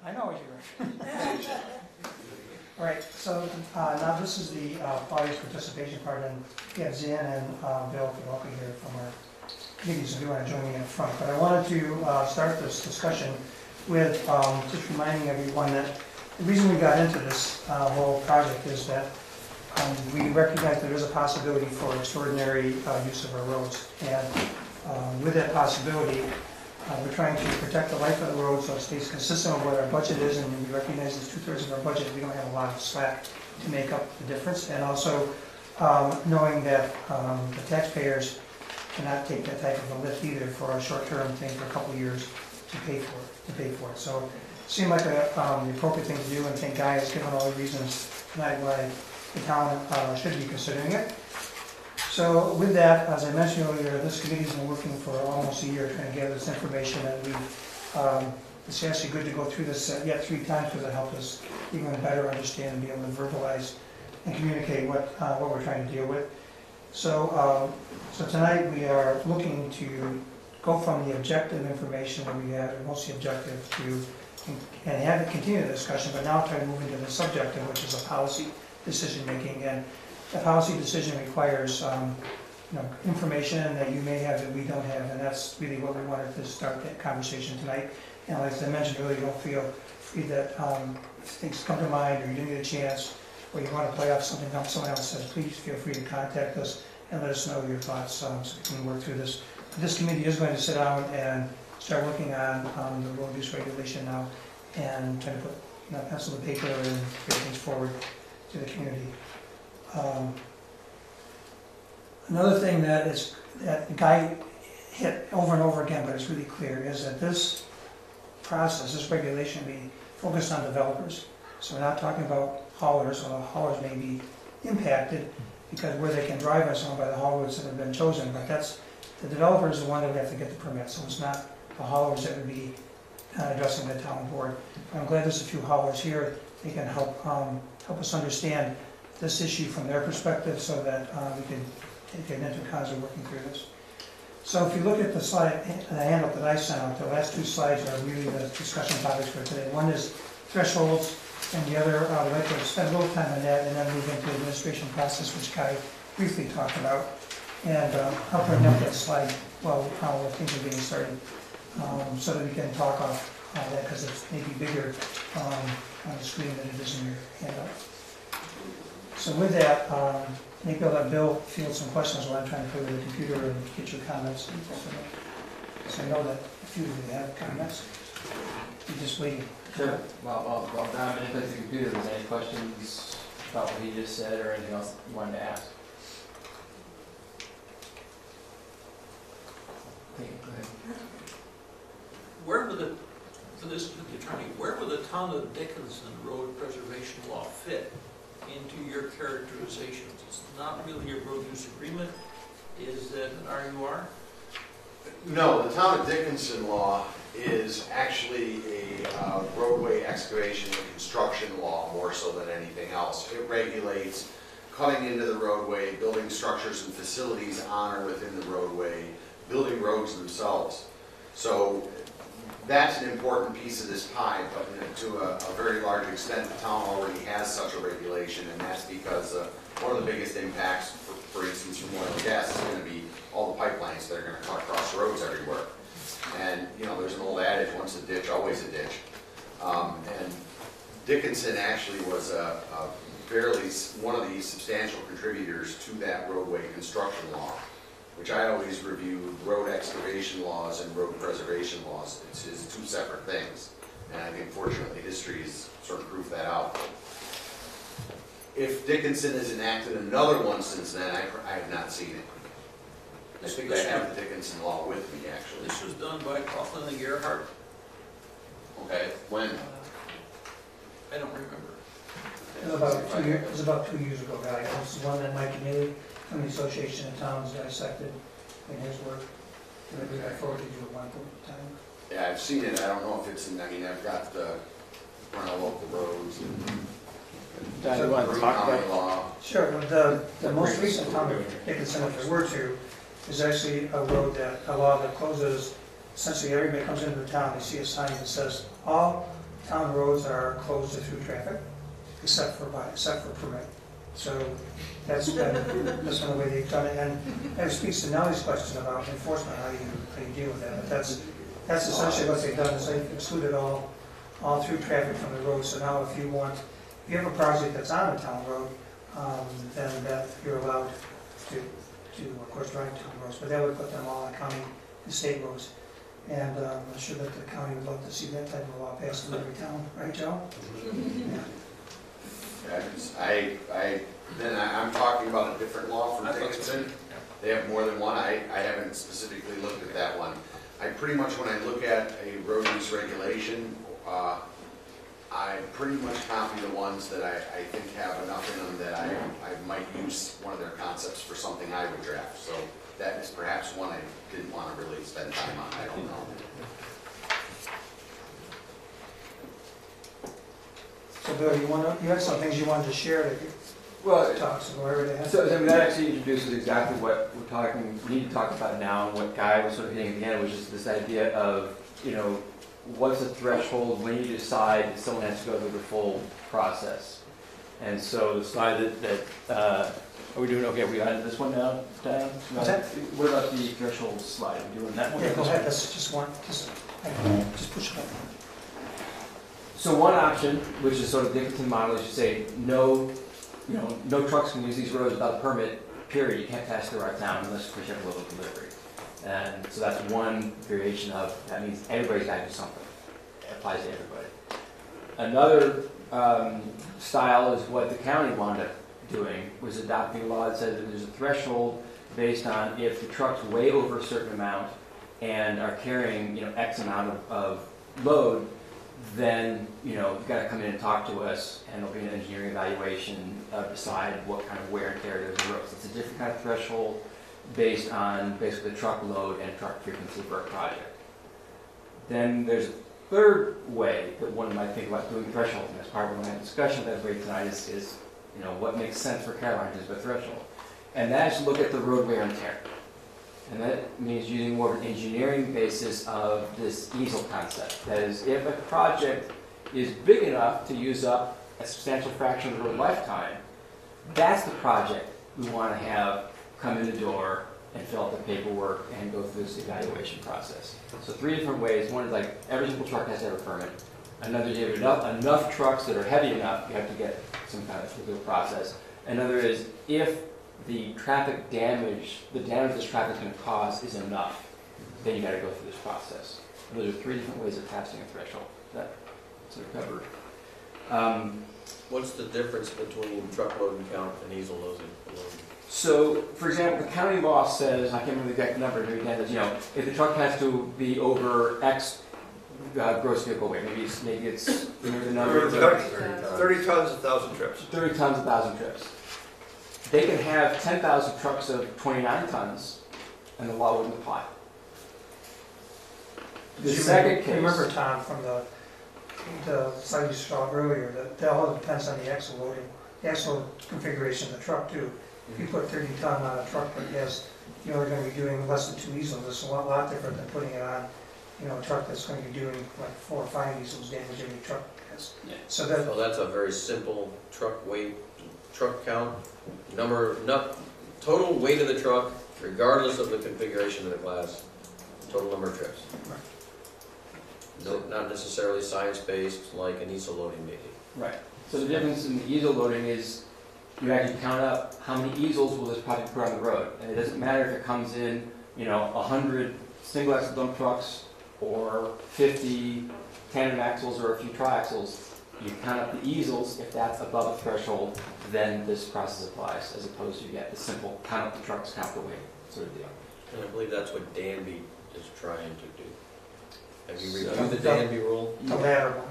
I know what you were. All right, so now this is the audience participation part, and we have Zan and Bill, if you're welcome here from our committees, if you want to join me in front. But I wanted to start this discussion with just reminding everyone that the reason we got into this whole project is that we recognize there is a possibility for extraordinary use of our roads. And with that possibility, we're trying to protect the life of the road so it stays consistent with what our budget is, and we recognize it's 2/3 of our budget. We don't have a lot of slack to make up the difference. And also knowing that the taxpayers cannot take that type of a lift either for a short-term thing for a couple of years to pay for it. So it seemed like the appropriate thing to do, and I think Guy has given all the reasons tonight why the town should be considering it. So with that, as I mentioned earlier, this committee's been working for almost a year trying to gather this information, and it's actually good to go through this yet 3 times because it helped us even better understand and be able to verbalize and communicate what we're trying to deal with. So, so tonight we are looking to go from the objective information that we have, and mostly objective, to and have it continue the discussion, but now try to move into the subjective, which is a policy decision making. And a policy decision requires information that you may have that we don't have, and that's really what we wanted to start that conversation tonight. And like I mentioned earlier, don't feel free that if things come to mind or you didn't get a chance or you want to play off something someone else says, please feel free to contact us and let us know your thoughts so we can work through this. This committee is going to sit down and start working on the road use regulation now and try to put pencil to paper and get things forward to the community. Another thing that the Guy hit over and over again, but it's really clear, is that this process, this regulation, be focused on developers. So we're not talking about haulers, although haulers may be impacted because where they can drive are some by the haul routes that have been chosen, but that's the developer is the one that would have to get the permit. So it's not the haulers that would be addressing the town board. I'm glad there's a few haulers here. They can help us understand this issue from their perspective so that we can take it into account as we're working through this. So if you look at the slide, the handout that I sent out, the last 2 slides are really the discussion topics for today. One is thresholds, and the other, I'd like to spend a little time on that and then move into the administration process, which Guy briefly talked about. And I'll bring up that slide while things are being started so that we can talk off that because it's maybe bigger on the screen than it is in your handout. So with that, maybe I'll let Bill field some questions while I'm trying to play with the computer and get your comments. So I know that a few of you have comments. You're just waiting. Sure. Well, Don, when you play the computer, is there any questions about what he just said or anything else you wanted to ask? Okay, go ahead. Where would where would the town of Dickinson road preservation law fit into your characterizations? It's not really a road use agreement. Is it an RUR? No, the town of Dickinson law is actually a roadway excavation and construction law more so than anything else. It regulates cutting into the roadway, building structures and facilities on or within the roadway, building roads themselves. So that's an important piece of this pie, but to a very large extent, the town already has such a regulation, and that's because one of the biggest impacts, for instance, from oil and gas is going to be all the pipelines that are going to cut across roads everywhere. And, there's an old adage, once a ditch, always a ditch. And Dickinson actually was one of the substantial contributors to that roadway construction law, which I always review road excavation laws and road preservation laws. It's 2 separate things. And I think fortunately history has sort of proved that out. If Dickinson has enacted another one since then, I have not seen it. I think I have the Dickinson law with me actually. This was done by Coughlin and Gerhardt. Okay, when? I don't remember. It was about 2 years ago, Guy. This is one that Mike made from the Association of Towns dissected in his work. And we got forwarded you at one point in time. Yeah, I've seen it. I don't know if it's in, I've got the run all over the roads and Don, you want to talk about law. Sure. The most recent town of Dickinson, if there were to, is actually a law that closes, essentially everybody comes into the town, they see a sign that says all town roads are closed to through traffic, except for permit. So that's been the way they've done it, and that speaks to Nellie's question about enforcement, how you deal with that. But that's essentially what they've done, is they've excluded all through traffic from the road. So now if you have a project that's on a town road, then that you're allowed to of course drive town roads, but that would put them all on county and state roads. And I'm sure that the county would love to see that type of law passed in every town, right, Joe? Yeah. I'm talking about a different law from Dickinson. They have more than one. I haven't specifically looked at that one. I pretty much, when I look at a road use regulation, I pretty much copy the ones that I think have enough in them that I might use one of their concepts for something I would draft. So that is perhaps one I didn't want to really spend time on. I don't know. So Bill, you had some things you wanted to share that you talked, so go right ahead. So I mean, that actually introduces exactly what we need to talk about now, and what Guy was sort of hitting at the end, which is this idea of, what's the threshold when you decide that someone has to go through the full process. And so the slide that are we doing okay? Are we on this one now, Dan? What's that? What about the threshold slide? Are we doing that one? Yeah, go ahead, that's just push it up. So one option, which is sort of the Dickinson model, is you say no trucks can use these roads without a permit, period. You can't pass through our town unless you have a local delivery. And so that's one variation of, that means everybody's got to do something. It applies to everybody. Another style is what the county wound up doing, was adopting a law that says that there's a threshold based on if the trucks weigh over a certain amount and are carrying X amount of load, then you've got to come in and talk to us, and there'll be an engineering evaluation of decide what kind of wear and tear there's in the roads. It's a different kind of threshold based on basically the truck load and truck frequency for a project. Then there's a third way that one might think about doing thresholds, and that's part of my discussion with everybody tonight is what makes sense for Caroline is a threshold. And that is to look at the road wear and tear. And that means using more of an engineering basis of this easel concept. That is, if a project is big enough to use up a substantial fraction of the road lifetime, that's the project we want to have come in the door and fill out the paperwork and go through this evaluation process. So three different ways. One is like every single truck has to have a permit. Another is you have enough trucks that are heavy enough, you have to get some kind of legal process. Another is if the traffic damage, the damage this traffic is going to cause is enough, then you got to go through this process. And those are three different ways of passing a threshold. That sort of covered. What's the difference between truckload and count and easel loading? So, for example, the county law says, I can't remember the exact number, maybe that is, if the truck has to be over X gross vehicle weight, maybe it's remember the number? 30 tons, 1,000 trips. 30 tons, 1,000 trips. They can have 10,000 trucks of 29 tons, and the law wouldn't apply. The second case. Remember, Tom, from the slide you saw earlier, that all depends on the axle loading, the axle configuration of the truck too. If you put 30 ton on a truck that has, they're going to be doing less than 2 easels, it's a lot different than putting it on, a truck that's going to be doing like 4 or 5 easels damage every truck has. Yeah. So that's a very simple truck weight, truck count, total weight of the truck, regardless of the configuration of the class, total number of trips. Right. No, not necessarily science-based like an easel loading maybe. Right. So the difference in the easel loading is you actually count up how many easels will this project put on the road. And it doesn't matter if it comes in, 100 single axle dump trucks or 50 tandem axles or a few triaxles. You count up the easels. If that's above a threshold, then this process applies, as opposed to the simple count up the trucks, count the weight sort of deal. And I believe that's what Danby is trying to do. Have you So- reviewed the Danby rule? The latter one,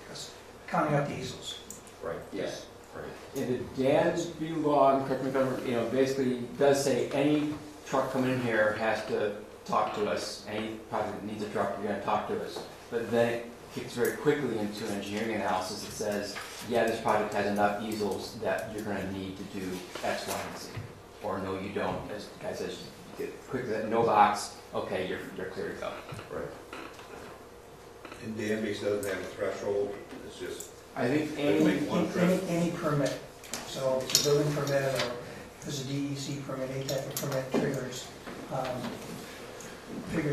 yes, counting up the easels. Right. Yes. Right. In the Danby law, correct me if I'm wrong, basically does say any truck coming in here has to talk to us. Any project that needs a truck, you're going to talk to us. But then it kicks very quickly into an engineering analysis that says, yeah, this project has enough easels that you're going to need to do X, Y, and Z. Or no, you don't. As the guy says, you get quickly that no box, okay, you're clear to go. Right. And Danby's doesn't have a threshold, it's just, I think Any permit, so if it's a building permit or if there's a DEC permit, any type of permit triggers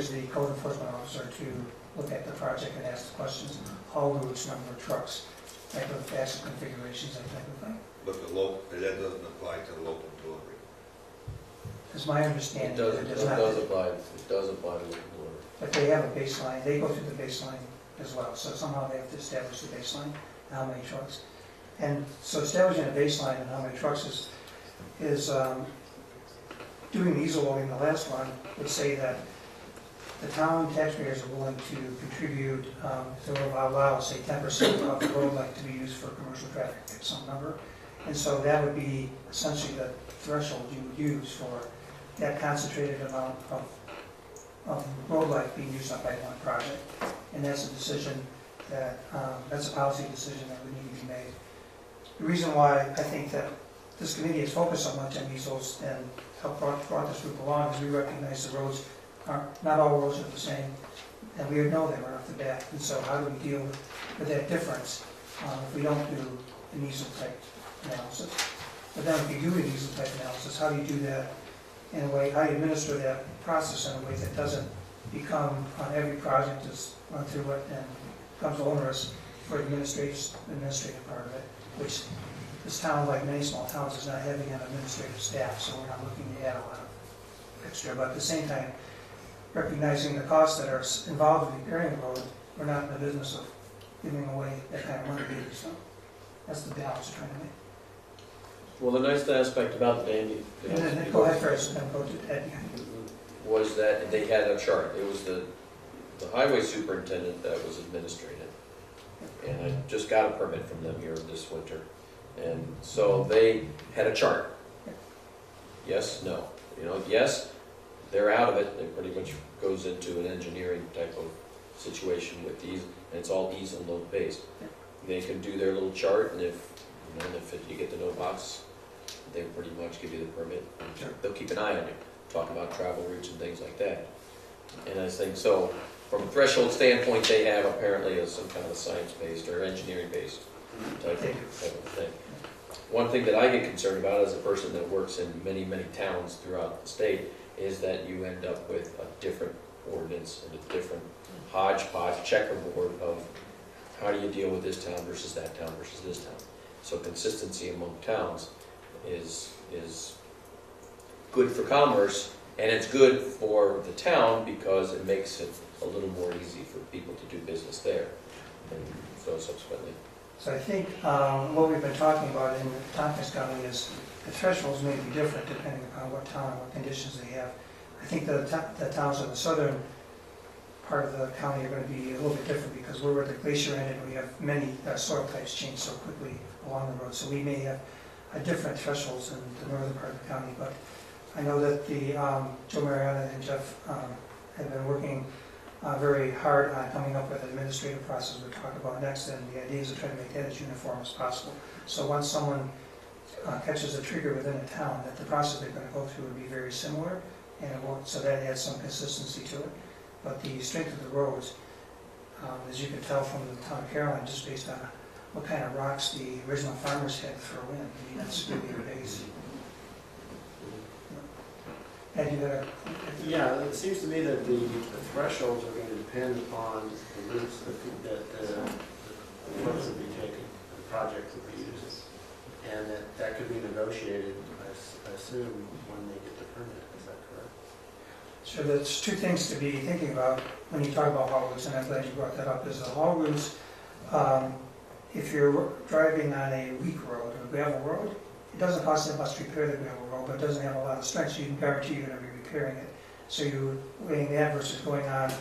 the code enforcement officer to look at the project and ask the questions, haul routes, number of trucks, type of axle configurations, that type of thing. but the local, that doesn't apply to the local delivery. It's my It understanding does, that it it does not. does apply, it does apply to local delivery. But they have a baseline, they go through the baseline as well, so somehow they have to establish the baseline, how many trucks. And so establishing a baseline and how many trucks is doing the easel loading, the last one, would say that the town taxpayers are willing to contribute, to allow, say, 10% of the road like to be used for commercial traffic, at some number. And so that would be essentially the threshold you would use for that concentrated amount of road life being used up by one project. And that's a decision that, that's a policy decision that would need to be made. The reason why I think that this committee is focused so much on easels and helped brought this group along is we recognize the roads are, not all roads are the same, and we know that right off the bat. And so how do we deal with that difference if we don't do an easel type analysis? But then if you do an easel type analysis, how do you do that in a way, how do you administer that process in a way that doesn't become on every project that's run through it and becomes onerous for the administrative part of it, which this town, like many small towns, is not having an administrative staff, so we're not looking to add a lot of extra. But at the same time, recognizing the costs that are involved in repairing the road, we're not in the business of giving away that kind of money either. So that's the balance we're trying to make. Well, the nice aspect about the Danby. And then go ahead first, and then go to Ed. Was that they had a chart. It was the highway superintendent that was administrating it. And I just got a permit from them here this winter. And so they had a chart. Yes, no. You know, yes, they're out of it. It pretty much goes into an engineering type of situation with these, and it's all easel load based. They can do their little chart, and if you get the no box, they pretty much give you the permit. Sure. They'll keep an eye on you, talk about travel routes and things like that. And I think so. From a threshold standpoint, they have apparently some kind of a science-based or engineering-based type of thing. One thing that I get concerned about as a person that works in many, many towns throughout the state is that you end up with a different ordinance and a different hodgepodge checkerboard of how do you deal with this town versus that town versus this town. So consistency among towns is good for commerce, and it's good for the town because it makes it a little more easy for people to do business there, and so subsequently. So I think what we've been talking about in Tompkins County is the thresholds may be different depending upon what town and what conditions they have. I think the towns in the southern part of the county are going to be a little bit different because we're where the glacier ended and we have many soil types change so quickly along the road. So we may have different thresholds in the northern part of the county. But I know that the Joe Mariana and Jeff have been working very hard on coming up with an administrative process we'll talk about next, and the idea is to try to make that as uniform as possible. So once someone catches a trigger within a town, that the process they're going to go through would be very similar, and it won't, so that adds some consistency to it. But the strength of the roads, as you can tell from the town of Caroline, just based on what kind of rocks the original farmers had to throw in, I mean, that's really your base. And you got Yeah, it seems to me that the thresholds are going to depend upon the routes that the roads will be taken, the project will be used, and that could be negotiated, I assume, when they get the permit. Is that correct? So there's two things to be thinking about when you talk about haul routes, and I'm glad you brought that up, is the haul routes, if you're driving on a weak road, a gravel road, it doesn't cost that much to repair the gravel road, but it doesn't have a lot of strength, so you can guarantee you're going to be repairing it. So you're weighing that versus going on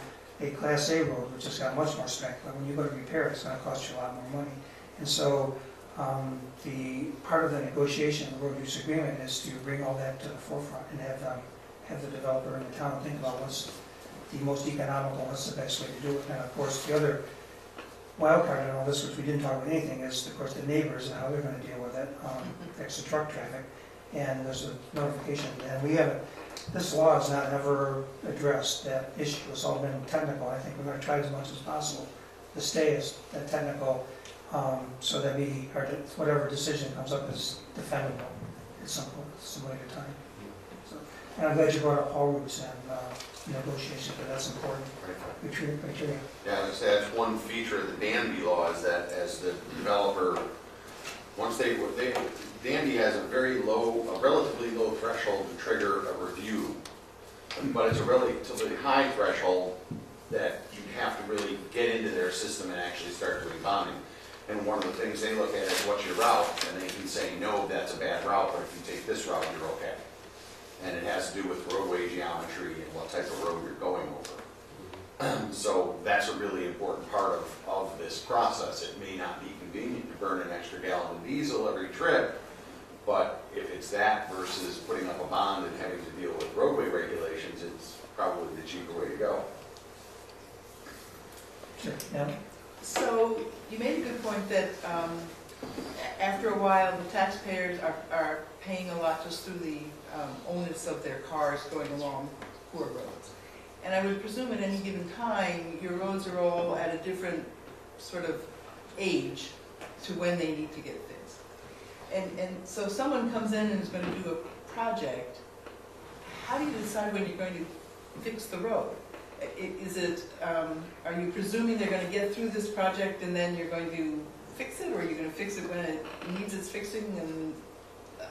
a Class A road, which has got much more strength, but when you go to repair it, it's going to cost you a lot more money. And so the part of the negotiation of the road use agreement is to bring all that to the forefront and have the developer in the town think about what's the most economical, what's the best way to do it. And of course, the other wild card in all this, which we didn't talk about anything, is of course the neighbors and how they're going to deal with it, extra truck traffic, and there's a notification. And we haven't, this law has not ever addressed that issue. It's all been technical. I think we're going to try as much as possible to stay as that technical, so that whatever decision comes up is defendable at some later time. So, and I'm glad you brought up haul routes and negotiation, but that's important criteria. Yeah, like I said, that's one feature of the Danby law is that as the developer, once Danby has a relatively low threshold to trigger a review, but it's a relatively high threshold that you have to really get into their system and actually start doing bonding. And one of the things they look at is what's your route, and they can say, no, that's a bad route, but if you take this route, you're okay. And it has to do with roadway geometry and what type of road you're going over. So that's a really important part of this process. It may not be convenient to burn an extra gallon of diesel every trip, but if it's that versus putting up a bond and having to deal with roadway regulations, it's probably the cheaper way to go. Sure, yeah. So you made a good point that after a while, the taxpayers are paying a lot just through the onus of their cars going along poor roads. And I would presume at any given time, your roads are all at a different sort of age to when they need to get fixed. And so someone comes in and is going to do a project, how do you decide when you're going to fix the road? Is it, are you presuming they're going to get through this project and then you're going to fix it, or are you going to fix it when it needs its fixing? And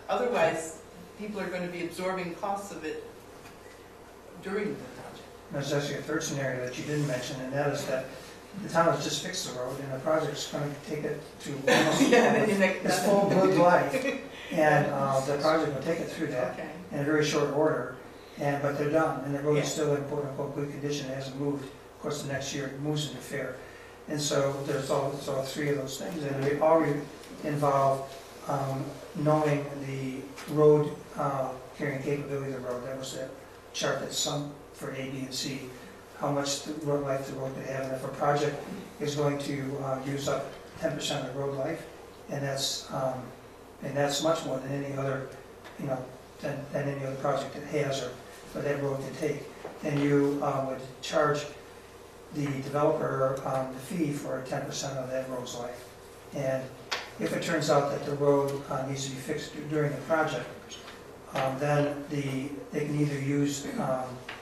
otherwise, people are going to be absorbing costs of it during the project. There's actually a third scenario that you didn't mention, and that is that the town has just fixed the road, and the project's going to take it to almost its full good life, and the project will take it through that in a very short order. But they're done, and the road is still in quote-unquote good condition. It hasn't moved. Of course, the next year it moves into fair. And so there's all three of those things, and they all involve knowing the road carrying capability of the road. That was the chart that summed for A, B, and C, how much the road life the road could have. And if a project is going to use up 10% of the road life, and that's much more than any other, than any other project it has or for that road to take, then you would charge the developer the fee for 10% of that road's life. And if it turns out that the road needs to be fixed during the project, then they can either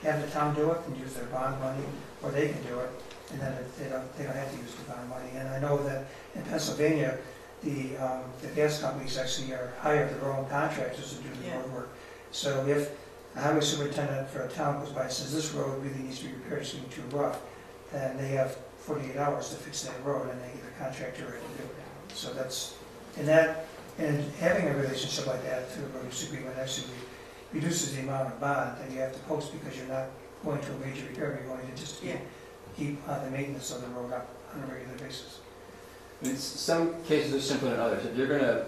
have the town do it and use their bond money, or they can do it, and then they don't have to use the bond money. And I know that in Pennsylvania, the gas companies actually hire their own contractors to do the road work. So if a highway superintendent for a town goes by and says this road really needs to be repaired, it's too rough, then they have 48 hours to fix that road, and they get a contractor ready to do it. So that's, and having a relationship like that through a road use agreement actually reduces the amount of bond that you have to post, because you're not going to a major repair, you're going to just keep the maintenance of the road up on a regular basis. In some cases are simpler than others. If you're going to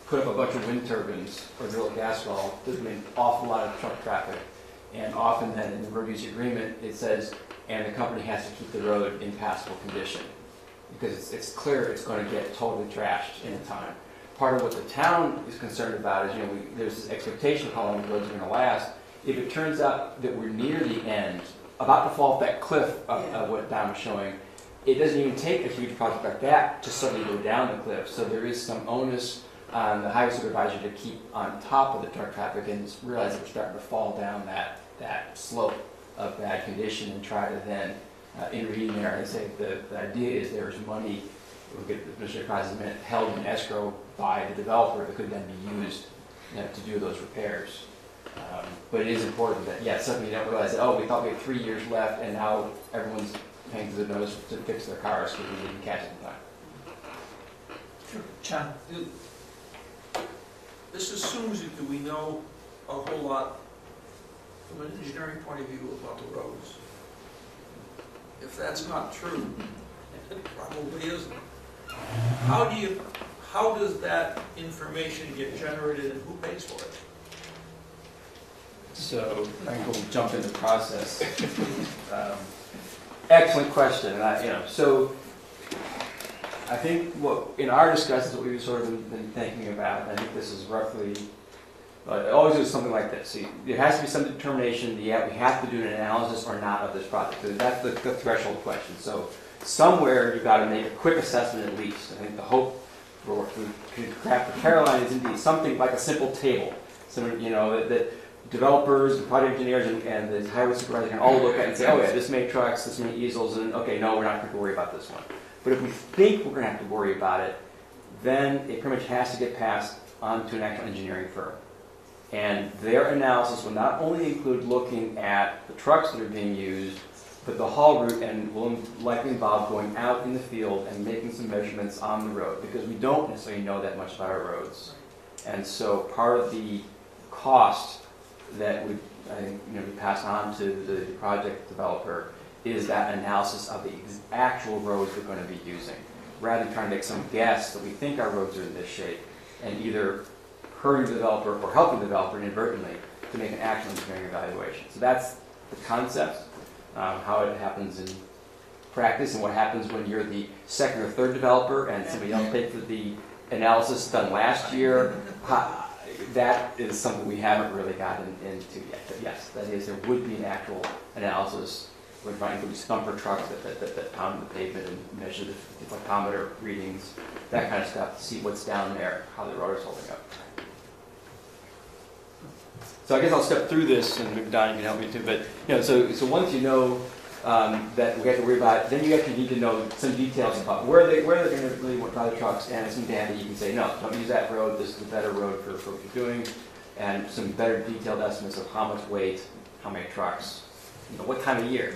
put up a bunch of wind turbines or drill a gas well, there's going to be an awful lot of truck traffic. And often then in the road use agreement, it says, and the company has to keep the road in passable condition. Because it's clear it's going to get totally trashed in time. Part of what the town is concerned about is, there's this expectation of how long the roads are going to last. If it turns out that we're near the end, about to fall off that cliff of what Don was showing, it doesn't even take a huge project like that to suddenly go down the cliff. So there is some onus on the highway supervisor to keep on top of the truck traffic and realize that we're starting to fall down that slope of bad condition, and try to then intervene there and say the idea is there's money, we'll get Mr. President, held in escrow by the developer that could then be used to do those repairs. But it is important that, suddenly you don't realize that, we thought we had 3 years left, and now everyone's paying to the nose to fix their cars because we didn't catch it in time. Sure. John? This assumes that we know a whole lot from an engineering point of view about the roads. If that's not true, it probably isn't. How does that information get generated, and who pays for it? So I can go jump into the process. Excellent question. And so I think what in our discussions, what we've sort of been thinking about, and I think this is roughly, it always is something like this. See, there has to be some determination. We have to do an analysis or not of this project. So that's the threshold question. So somewhere you've got to make a quick assessment at least. I think the hope for Caroline is indeed something like a simple table. So, that developers, the project engineers, and the highway supervisor can all look at and say, oh yeah, this many trucks, this many easels, and okay, no, we're not going to worry about this one. But if we think we're going to have to worry about it, then it pretty much has to get passed on to an actual engineering firm. And their analysis will not only include looking at the trucks that are being used, but the haul route, and will likely involve going out in the field and making some measurements on the road, because we don't necessarily know that much about our roads. And so part of the cost that would, I think, be passed on to the project developer is that analysis of the actual roads we're going to be using, rather than trying to make some guess that we think our roads are in this shape, and either hurting the developer or helping the developer inadvertently to make an actual engineering evaluation. So that's the concept, how it happens in practice, and what happens when you're the second or third developer and somebody else paid for the analysis done last year. That is something we haven't really gotten into yet. But yes, that is, there would be an actual analysis. We're trying to do scumper trucks that pound the pavement and measure the deflectometer readings, that kind of stuff, to see what's down there, how the road is holding up. So I guess I'll step through this, and maybe Don, you can help me too. But so once you know that we have to worry about it, then you actually need to know some details about where they're going to really want to drive the trucks, and some data you can say, no, don't use that road. This is a better road for what you're doing, and some better detailed estimates of how much weight, how many trucks, what time of year,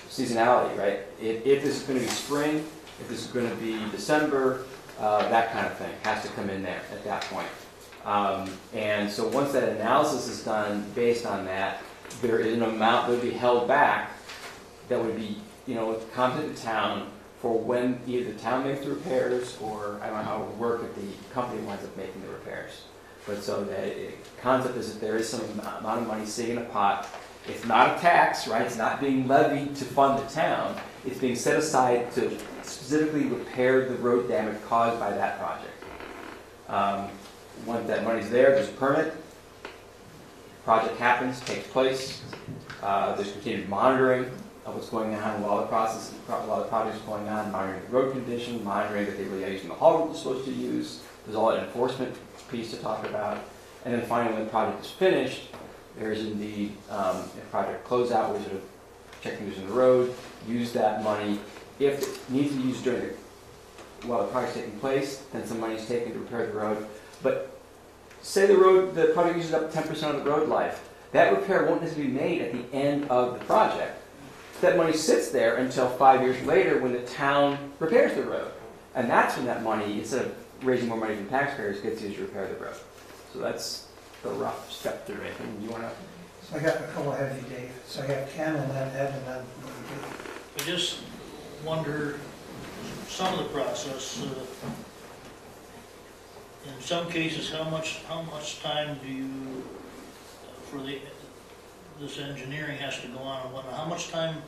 seasonality, right? If this is going to be spring, if this is going to be December, that kind of thing has to come in there at that point. And so once that analysis is done based on that, there is an amount that would be held back that would be, come to the town for when either the town makes the repairs, or I don't know how it would work if the company winds up making the repairs. But so the concept is that there is some amount of money sitting in a pot. It's not a tax, right? It's not being levied to fund the town. It's being set aside to specifically repair the road damage caused by that project. Once that money's there, there's a permit. Project happens, takes place. There's continued monitoring of what's going on while the project is going on, monitoring the road condition, monitoring that they really are using the haul route they're supposed to use. There's all that enforcement piece to talk about. And then finally, when the project is finished, there's indeed a project closeout, where we sort of check things in the road, use that money. If it needs to be used while the project's taking place, then some money is taken to repair the road. But say the project uses up 10% of the road life, that repair won't necessarily be made at the end of the project. That money sits there until 5 years later when the town repairs the road. And that's when that money, instead of raising more money from taxpayers, gets used to repair the road. So that's the rough step through it. And you want to? So I got a couple ahead of you, Dave. So I have Ken, and then Ed, and then Dave. I just wonder, some of the process, in some cases, how much time do you, for this engineering has to go on and whatnot, how much time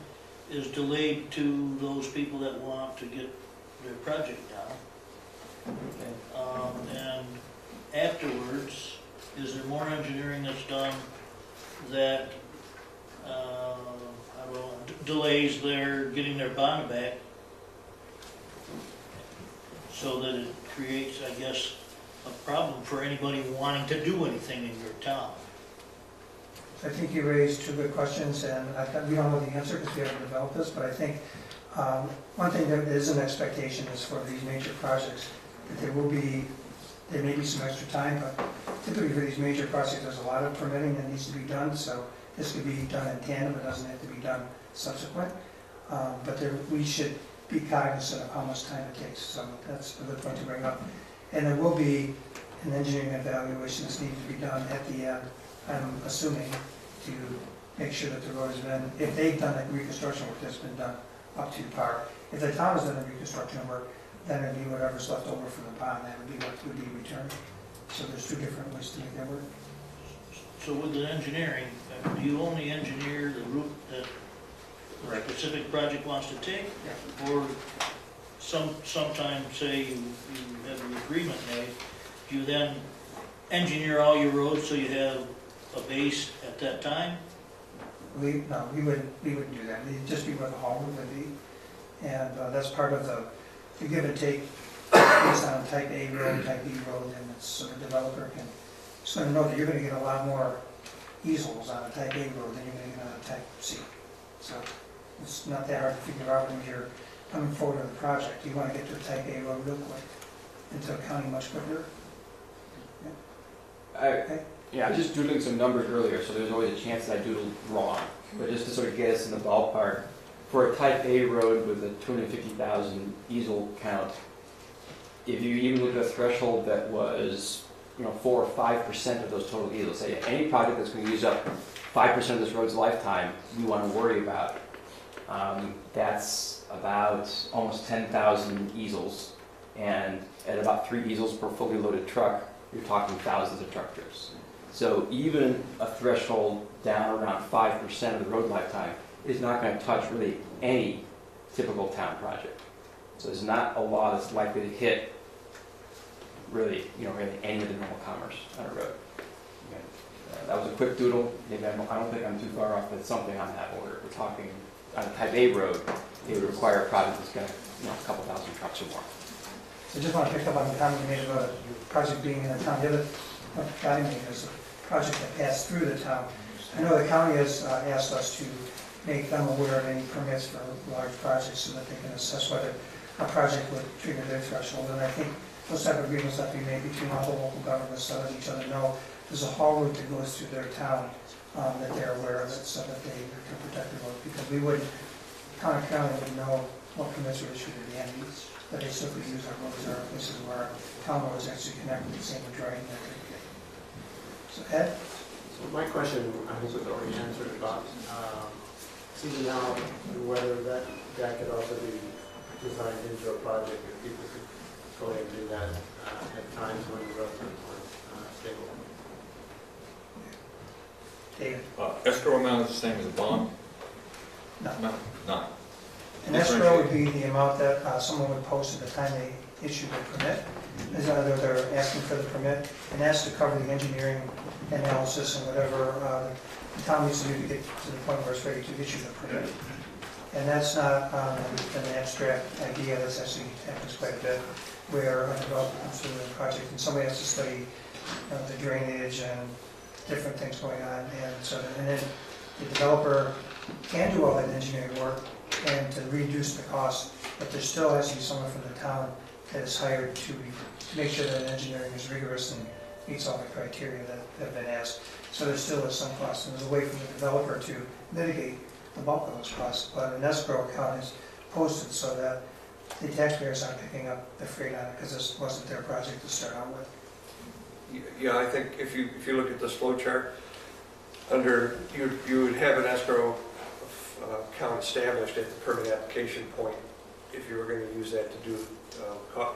is delayed to those people that want to get their project down? Okay. And afterwards, is there more engineering that's done that delays their getting their bond back, so that it creates, I guess, a problem for anybody wanting to do anything in your town? I think you raised two good questions, and we don't know the answer because we haven't developed this, but I think one thing that is an expectation is for these major projects that there may be some extra time, but typically for these major projects, there's a lot of permitting that needs to be done, so this could be done in tandem, it doesn't have to be done subsequent. But we should be cognizant of how much time it takes, so that's a good point to bring up. And there will be an engineering evaluation that's needed to be done at the end, I'm assuming, to make sure that the road has been, if they've done the reconstruction work that's been done up to par. If the town has done the reconstruction work, then it'd be whatever's left over from the bond, that would be what would be returned. So there's two different ways to make that work. So with the engineering, do you only engineer the route that a specific project wants to take? Yeah. Or sometime, say you have an agreement made, do you then engineer all your roads so you have a base at that time? No, we wouldn't do that. It'd just be what the haul route would be. And that's part of the give and take based on type A road, type B road, and it's, so the developer can sort of know that you're gonna get a lot more easels on a type A road than you're gonna get on a type C. So it's not that hard to figure out when you're coming forward with a project. You wanna get to a type A road real quick, into a county much quicker. Yeah, I was just doodling some numbers earlier, so there's always a chance that I doodled wrong. But just to sort of get us in the ballpark, for a type A road with a 250,000 easel count, if you even look at a threshold that was, 4 or 5% of those total easels, say any project that's going to use up 5% of this road's lifetime, we want to worry about. That's about almost 10,000 easels, and at about 3 easels per fully loaded truck, you're talking thousands of truck trips. So even a threshold down around 5% of the road lifetime is not going to touch really any typical town project. So there's not a law that's likely to hit really any of the normal commerce on a road. Okay. That was a quick doodle. Maybe I don't think I'm too far off, but it's something on that order. We're talking on a type A road, it would require a project that's going to, a couple thousand trucks or more. So I just want to pick up on the comment you made about a project being in a town. The other guy made is a project that passed through the town. I know the county has asked us to make them aware of any permits for large projects so that they can assess whether a project would trigger their threshold. And I think those type of agreements have to be made between all the local governments so that each other know there's a haul route that goes through their town that they're aware of it so that they can protect the road. Because we wouldn't, Connor County would know what permits are issued to the entities, but they still could use our roads. There are places where our town roads actually connect with the same majority and that kind of thing. So Ed? So my question, I think, was already answered about seeing out whether that could also be designed into a project if people could go ahead and do that at times when the roads aren't stable. David? Escrow amount is the same as a bond? No. No. An escrow would be the amount that someone would post at the time they issue the permit. As either they're asking for the permit, and that's to cover the engineering analysis and whatever the town needs to do to get to the point where it's ready to issue the permit. And that's not an abstract idea. That's actually happens quite a bit, where a developer comes through the project and somebody has to study the drainage and different things going on, and then the developer can do all that engineering work and to reduce the cost, but there still has to be someone from the town that is hired to make sure that engineering is rigorous and meets all the criteria that have been asked. So there still is some cost, and there's a way for the developer to mitigate the bulk of those costs, but an escrow account is posted so that the taxpayers aren't picking up the freight on it because this wasn't their project to start out with. Yeah, I think if you look at this flow chart, you would have an escrow account established at the permit application point if you were going to use that to do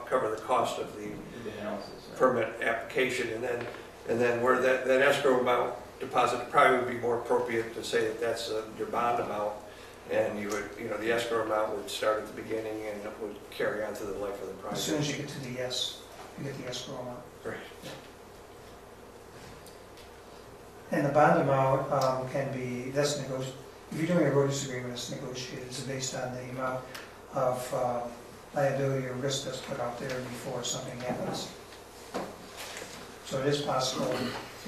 cover the cost of the analysis, permit application, and then where that escrow amount deposit probably would be more appropriate to say that that's your bond amount, and you would, the escrow amount would start at the beginning and it would carry on to the life of the project. As soon as you get to the yes, you get the escrow amount. Right. And the bond amount can be, that's negotiated. If you're doing a road use agreement, it's negotiated. It's based on the amount of liability or risk that's put out there before something happens. So it is possible,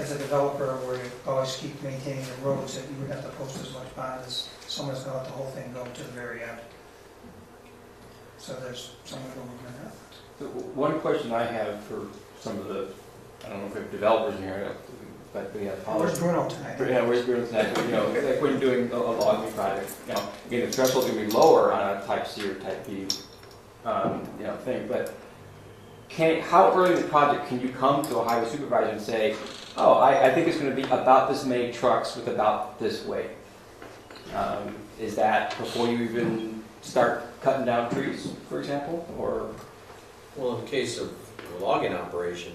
as a developer, where you always keep maintaining the roads, that you would have to post as much bond as someone's going to let the whole thing go to the very end. So there's some wiggle room in that. So one question I have for some of the, I don't know if we have developers in here, but we have. Where's Bruno tonight? Yeah, where's Bruno tonight? But, like when you're doing a logging project, again, the threshold's gonna be lower on a type C or type B, thing. But how early in the project can you come to a highway supervisor and say, oh, I think it's gonna be about this many trucks with about this weight? Is that before you even start cutting down trees, for example, or? Well, in the case of a logging operation,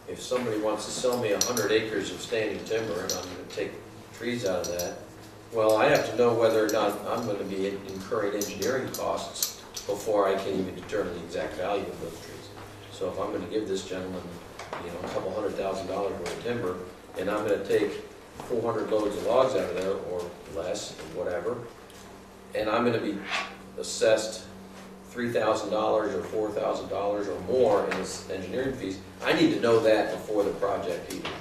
if somebody wants to sell me 100 acres of standing timber and I'm going to take trees out of that, well, I have to know whether or not I'm going to be incurring engineering costs before I can even determine the exact value of those trees. So if I'm going to give this gentleman, a couple $100,000 worth of timber, and I'm going to take 400 loads of logs out of there, or less, or whatever, and I'm going to be assessed $3,000 or $4,000 or more in this engineering fees, I need to know that before the project even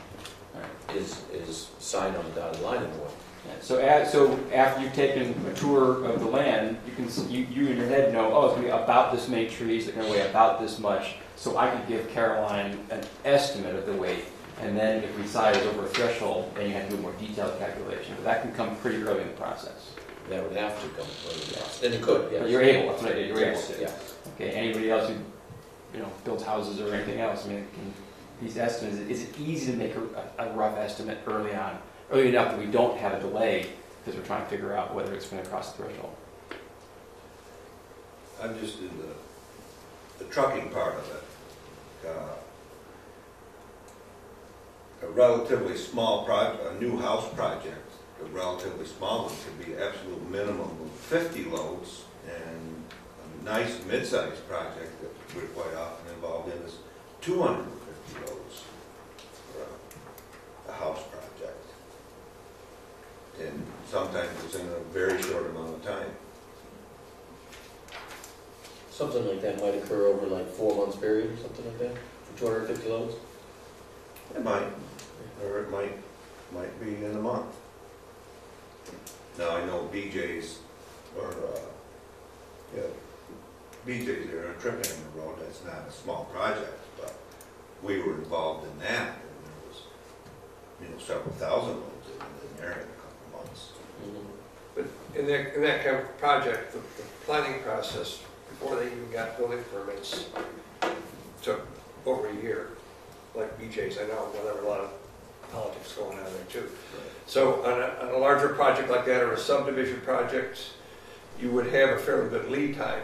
is signed on the dotted line in a way. Yeah, so after you've taken a tour of the land, you in your head know, oh, it's going to be about this many trees, they're going to weigh about this much, so I could give Caroline an estimate of the weight, and then if we decide it's over a threshold, then you have to do a more detailed calculation. But that can come pretty early in the process. That would have to come first. And it could, yes. You're able, that's right, you're able Yes, to. yeah. Okay, anybody else who, builds houses or anything else, these estimates, is it easy to make a rough estimate early on? Early enough that we don't have a delay because we're trying to figure out whether it's going to cross the threshold. I'm just in the trucking part of it. A relatively small project, a new house project, a relatively small one could be absolute minimum of 50 loads, and a nice mid-sized project that we're quite often involved in is 250 loads for a house project. And sometimes it's in a very short amount of time. Something like that might occur over like 4 months period or something like that, for 250 loads? It might, or it might be in a month. Now, I know BJ's, or, BJ's are tripping in the road, that's not a small project, but we were involved in that, and there was, several thousand loads in there in a couple months. But in that kind of project, the planning process, before they even got building permits, took over a year. Like BJ's, I know, well, there were a lot of politics going on there too. So on a larger project like that, or a subdivision project, you would have a fairly good lead time.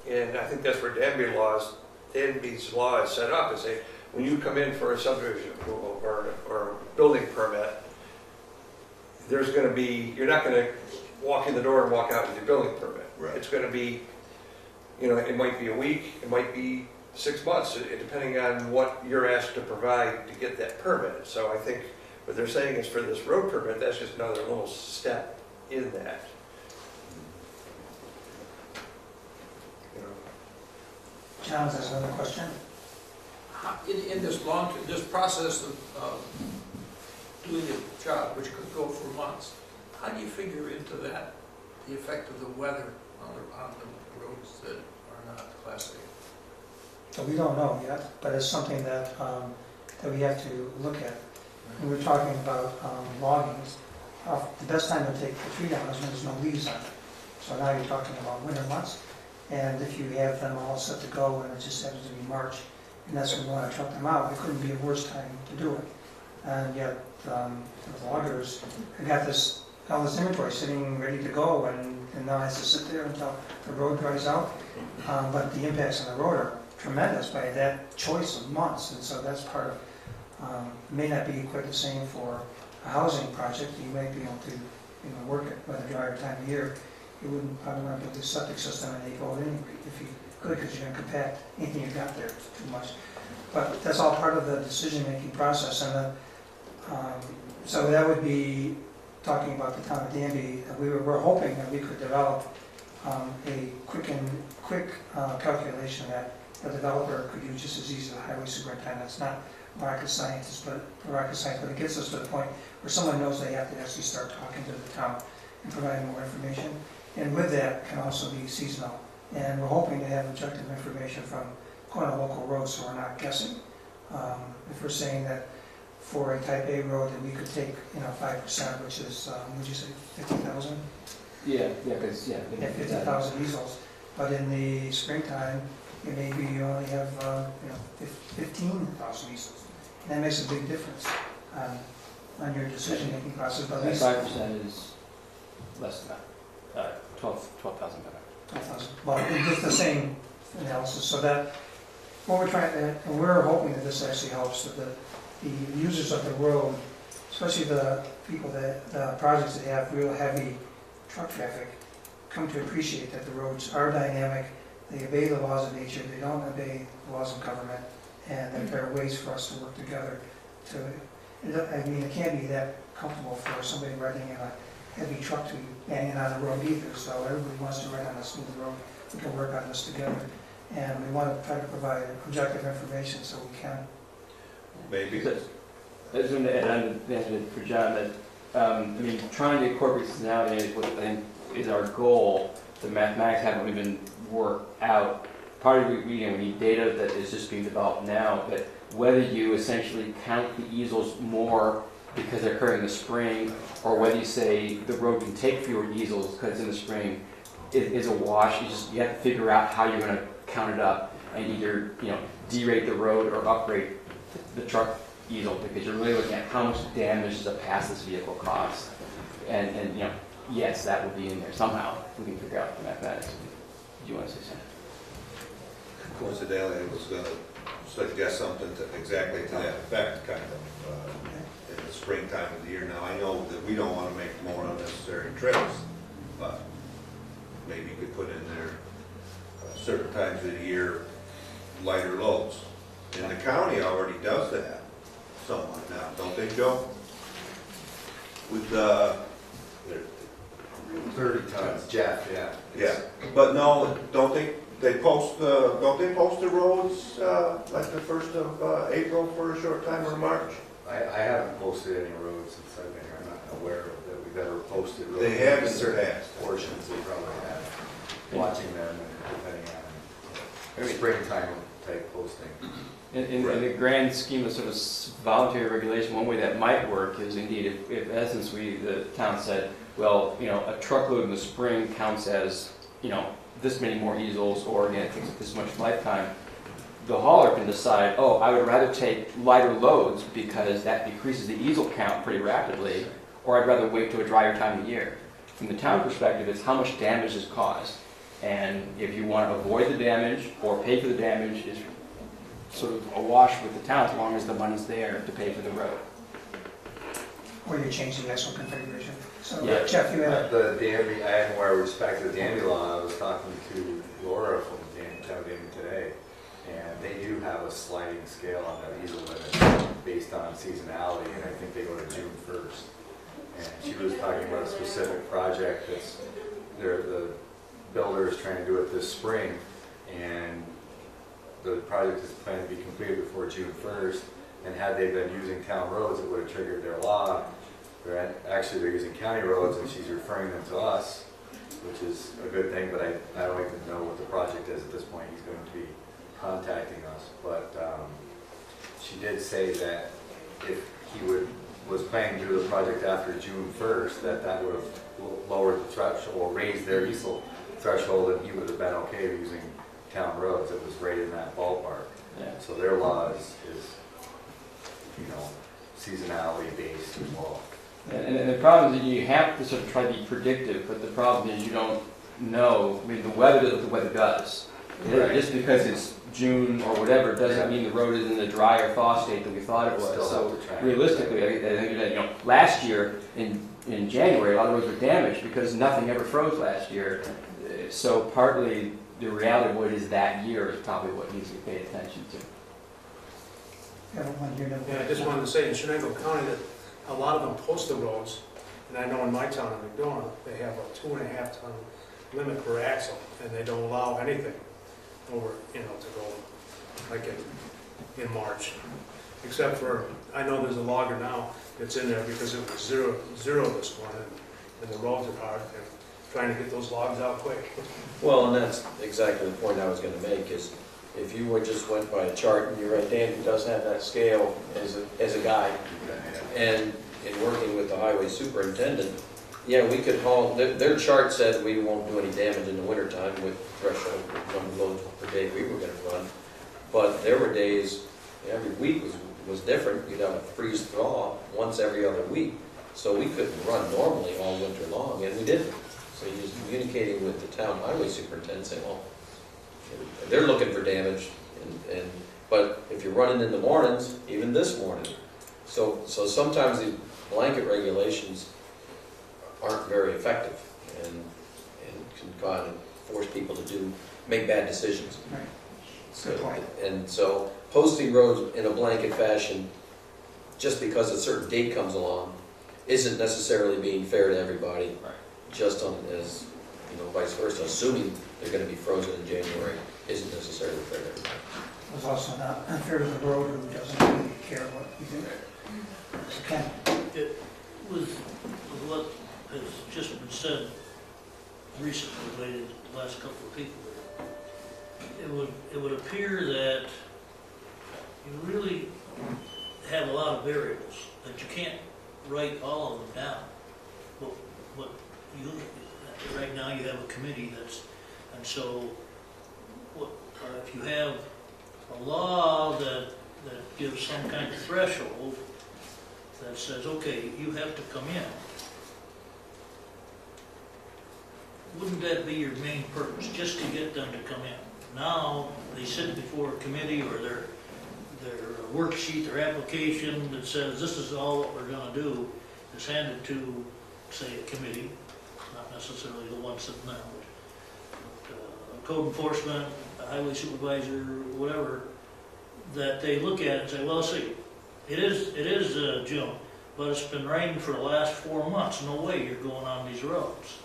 And I think that's where Danby's law is set up, is that when you come in for a subdivision approval or a building permit, there's going to be, you're not going to walk in the door and walk out with your building permit. Right. It's going to be, it might be a week, it might be 6 months, depending on what you're asked to provide to get that permit. So I think what they're saying is for this road permit, that's just another little step in that. John has another question. In this this process of doing a job, which could go for months, how do you figure into that the effect of the weather on the roads that are not Class A? So we don't know yet, but it's something that we have to look at. When we're talking about logging, the best time to take the tree down is when there's no leaves on it. So now you're talking about winter months, and if you have them all set to go and it just happens to be March, and that's when you want to truck them out, it couldn't be a worse time to do it. And yet the loggers have got all this inventory sitting ready to go, and now it has to sit there until the road dries out. But the impacts on the road are tremendous by that choice of months, and so that's part of, it may not be quite the same for a housing project. You might be able to work it by the drier time of year. You wouldn't probably want to build a septic system and they go in if you could, because you're going to compact anything you've got there too much. But that's all part of the decision-making process, and so that would be talking about the town of Danby. We're hoping that we could develop a quick calculation that the developer could use just as easy as a highway superintendent. It's not rocket science, but it gets us to the point where someone knows they have to actually start talking to the town and providing more information. And with that can also be seasonal. And we're hoping to have objective information from going to local roads, so we're not guessing. If we're saying that for a type A road that we could take 5%, which is would you say 50,000? Yeah, because 50,000 easels. But in the springtime, it may be you only have 15,000 easels. And that makes a big difference on your decision-making process. But at least 5% is less than that. 12,000 better. 12,000. Well, it's just the same analysis. So that what we're trying to, and we're hoping that this actually helps that the users of the road, especially the people the projects that have real heavy truck traffic, come to appreciate that the roads are dynamic. They obey the laws of nature. They don't obey the laws of government, and that there are ways for us to work together. It can't be that comfortable for somebody riding in a heavy truck to be banging on the road either. So everybody wants to ride on a smooth road we can work on this together. And we want to try to provide objective information so we can. Maybe. I just wanted to add on the answer for John that, I mean, trying to incorporate seasonality is what I think is our goal. The mathematics haven't really been worked out. Part of it, we need data that is just being developed now, but whether you essentially count the easels more because they're occurring in the spring, or whether you say the road can take fewer easels because it's in the spring, is a wash. You have to figure out how you're going to count it up and either derate the road or upgrade the truck easel, because you're really looking at how much damage does a passless vehicle cost. And yes, that will be in there somehow. We can figure out the mathematics. Do you want to say something? Coincidentally, I was going to suggest something exactly to that effect, kind of, in the springtime of the year. Now, I know that we don't want to make more unnecessary trips, but maybe you could put in there certain times of the year, lighter loads. And the county already does that somewhat now, don't they, Joe? With 30 tons, Jeff, yeah. yeah, but no, don't they post the roads like the 1st of April for a short time, or March? I haven't posted any roads since I've been here. I'm not aware of that we've ever posted roads. They have in the certain past. portions they probably have. Watching them and depending on springtime type posting. In the grand scheme of sort of voluntary regulation, one way that might work is indeed if in essence the town said, well, a truckload in the spring counts as, this many more easels, or again, it takes this much lifetime. The hauler can decide, oh, I would rather take lighter loads because that decreases the easel count pretty rapidly, or I'd rather wait to a drier time of year. From the town perspective, it's how much damage is caused. And if you want to avoid the damage or pay for the damage, it's sort of a wash with the town as long as the money's there to pay for the road. Or you change the actual configuration. So Yeah. Jeff, you had, The Danby, I am aware with respect to the Danby law. I was talking to Laura from Town Danby today, and they do have a sliding scale on that easel limit based on seasonality, and I think they go to June 1st. And she was talking about a specific project that's, the builder is trying to do it this spring, and the project is planned to be completed before June 1st, and had they been using town roads, it would have triggered their law. They're using county roads, and she's referring them to us, which is a good thing, but I don't even know what the project is at this point. He's going to be contacting us, but she did say that if he was planning to do the project after June 1st, that would have lowered the threshold, or raised their diesel threshold, and he would have been okay using town roads. It was right in that ballpark. Yeah. So their law is seasonality based as well. And the problem is that you have to sort of try to be predictive, but the problem is you don't know. I mean, the weather does what the weather does. Right. Just because it's June or whatever doesn't mean the road is in the dry or thaw state that we thought it was. Still So have to track. realistically, I think that last year in January, a lot of roads were damaged because nothing ever froze last year. So partly the reality of what it is that year is probably what needs to be paid attention to. everyone here knows. Yeah, I just wanted to say in Shenango County that a lot of them post the roads, and I know in my town in McDonough, they have a 2.5 ton limit per axle, and they don't allow anything over, to go like in March. Except for, I know there's a logger now that's in there because it was zero this morning, and the roads are hard, and trying to get those logs out quick. Well, and that's exactly the point I was gonna make, is if you just went by a chart, and you're right, Dan does have that scale as a guide, and in working with the highway superintendent, yeah, we could haul, their chart said we won't do any damage in the wintertime with threshold number of loads per day we were gonna run, but there were days, every week was different. You'd have a freeze thaw once every other week, so we couldn't run normally all winter long, and we didn't. So he was communicating with the town highway superintendent, saying, well, they're looking for damage, but if you're running in the mornings, even this morning. So sometimes these blanket regulations aren't very effective and can kind of force people to make bad decisions. Right. So, Good point. and so posting roads in a blanket fashion, just because a certain date comes along, isn't necessarily being fair to everybody. Right. Just on as vice versa, assuming they're gonna be frozen in January isn't necessarily fair to everybody. It's also not unfair to the road who doesn't really care what we do. So Ken, With what has just been said recently, related to the last couple of people, it would appear that you really have a lot of variables, that you can't write all of them down. But you, right now you have a committee and so if you have a law that gives some kind of threshold that says, okay, you have to come in, wouldn't that be your main purpose, just to get them to come in? Now, they sit before a committee or their worksheet, their application that says this is all what we're gonna do, is handed to, say, a committee, not necessarily the one sitting there, but code enforcement, a highway supervisor, whatever, that they look at it and say, well, see, it is June, but it's been raining for the last 4 months. No way you're going on these roads.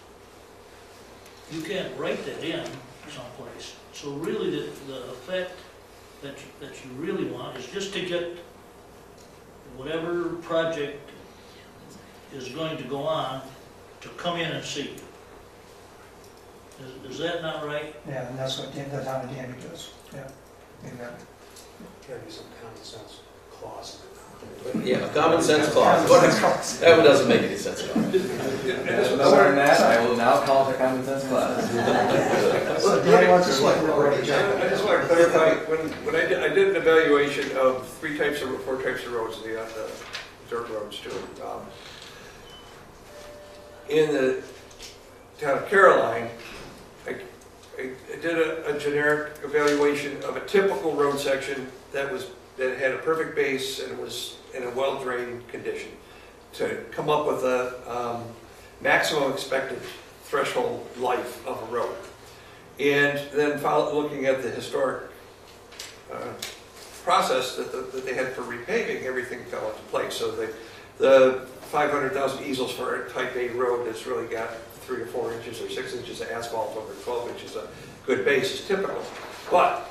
You can't write that in someplace. So really, the effect that you really want is just to get whatever project is going to go on to come in and see. Is that not right? yeah, and that's what the town of Danby does, yeah, exactly. Gotta be some common sense clause. Yeah, a common sense clause, but that one doesn't make any sense at all. Other than that, I will now call it a common sense class. So Dan wants to I just want to clarify, when I did an evaluation of 4 types of roads, the dirt roads too. In the town of Caroline, I did a generic evaluation of a typical road section that had a perfect base and was in a well-drained condition to come up with a maximum expected threshold life of a road. And then looking at the historic process that they had for repaving, everything fell into place. So the 500,000 easels for a type A road that's really got 3 or 4 inches or 6 inches of asphalt over 12 inches, a good base is typical. But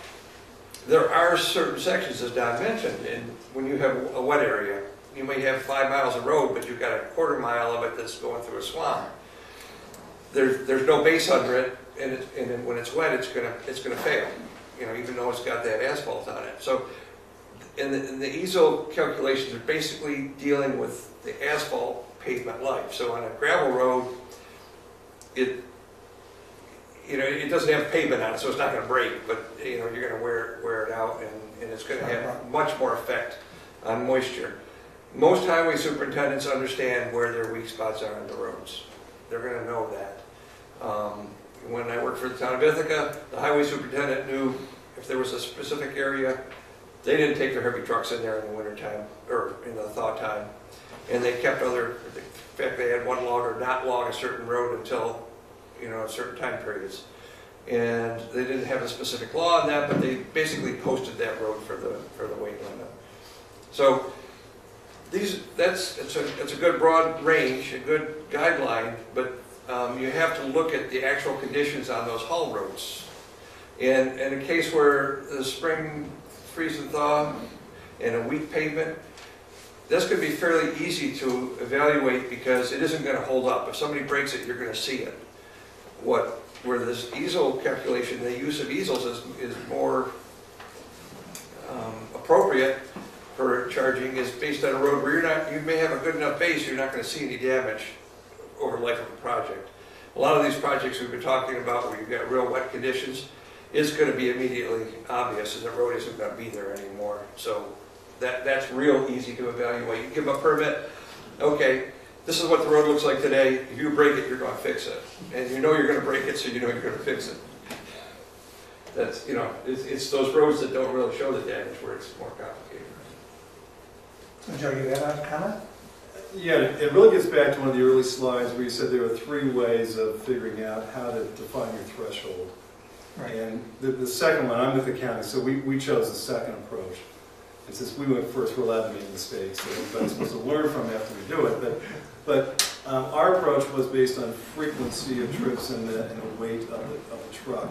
there are certain sections, as Don mentioned, and when you have a wet area, you may have 5 miles of road, but you've got a quarter mile of it that's going through a swamp. There's no base under it, and when it's wet, it's gonna fail. You know, even though it's got that asphalt on it. So, in the easel calculations are basically dealing with the asphalt pavement life. So on a gravel road, it doesn't have pavement on it, so it's not going to break, but you're going to wear it out, and it's going to have much more effect on moisture. Most highway superintendents understand where their weak spots are on the roads. They're going to know that. When I worked for the town of Ithaca, the highway superintendent knew if there was a specific area, they didn't take their heavy trucks in there in the wintertime, or in the thaw time, and they kept in fact they had one logger not log a certain road until certain time periods. And they didn't have a specific law on that, but they basically posted that road for the weight limit. So it's a good broad range, a good guideline, but you have to look at the actual conditions on those haul roads. And in a case where the spring freeze and thaw and a weak pavement, that's going to be fairly easy to evaluate because it isn't going to hold up. If somebody breaks it, you're going to see it. Where this easel calculation, the use of easels is more appropriate for charging is based on a road where you may have a good enough base, you're not going to see any damage over the life of a project. A lot of these projects we've been talking about where you've got real wet conditions is going to be immediately obvious and the road isn't going to be there anymore. So that's real easy to evaluate. You give them a permit, okay, this is what the road looks like today. If you break it, you're going to fix it. And you know you're going to break it, so you know you're going to fix it. That's, it's those roads that don't really show the damage where it's more complicated. So Joe, you have a comment? Yeah, it really gets back to one of the early slides where you said there are 3 ways of figuring out how to define your threshold. Right. And the second one, I'm with the county, so we chose the second approach. And since we went first, we're allowed to make mistakes that everybody's supposed to learn from after we do it. But Our approach was based on frequency of trips and the weight of the truck,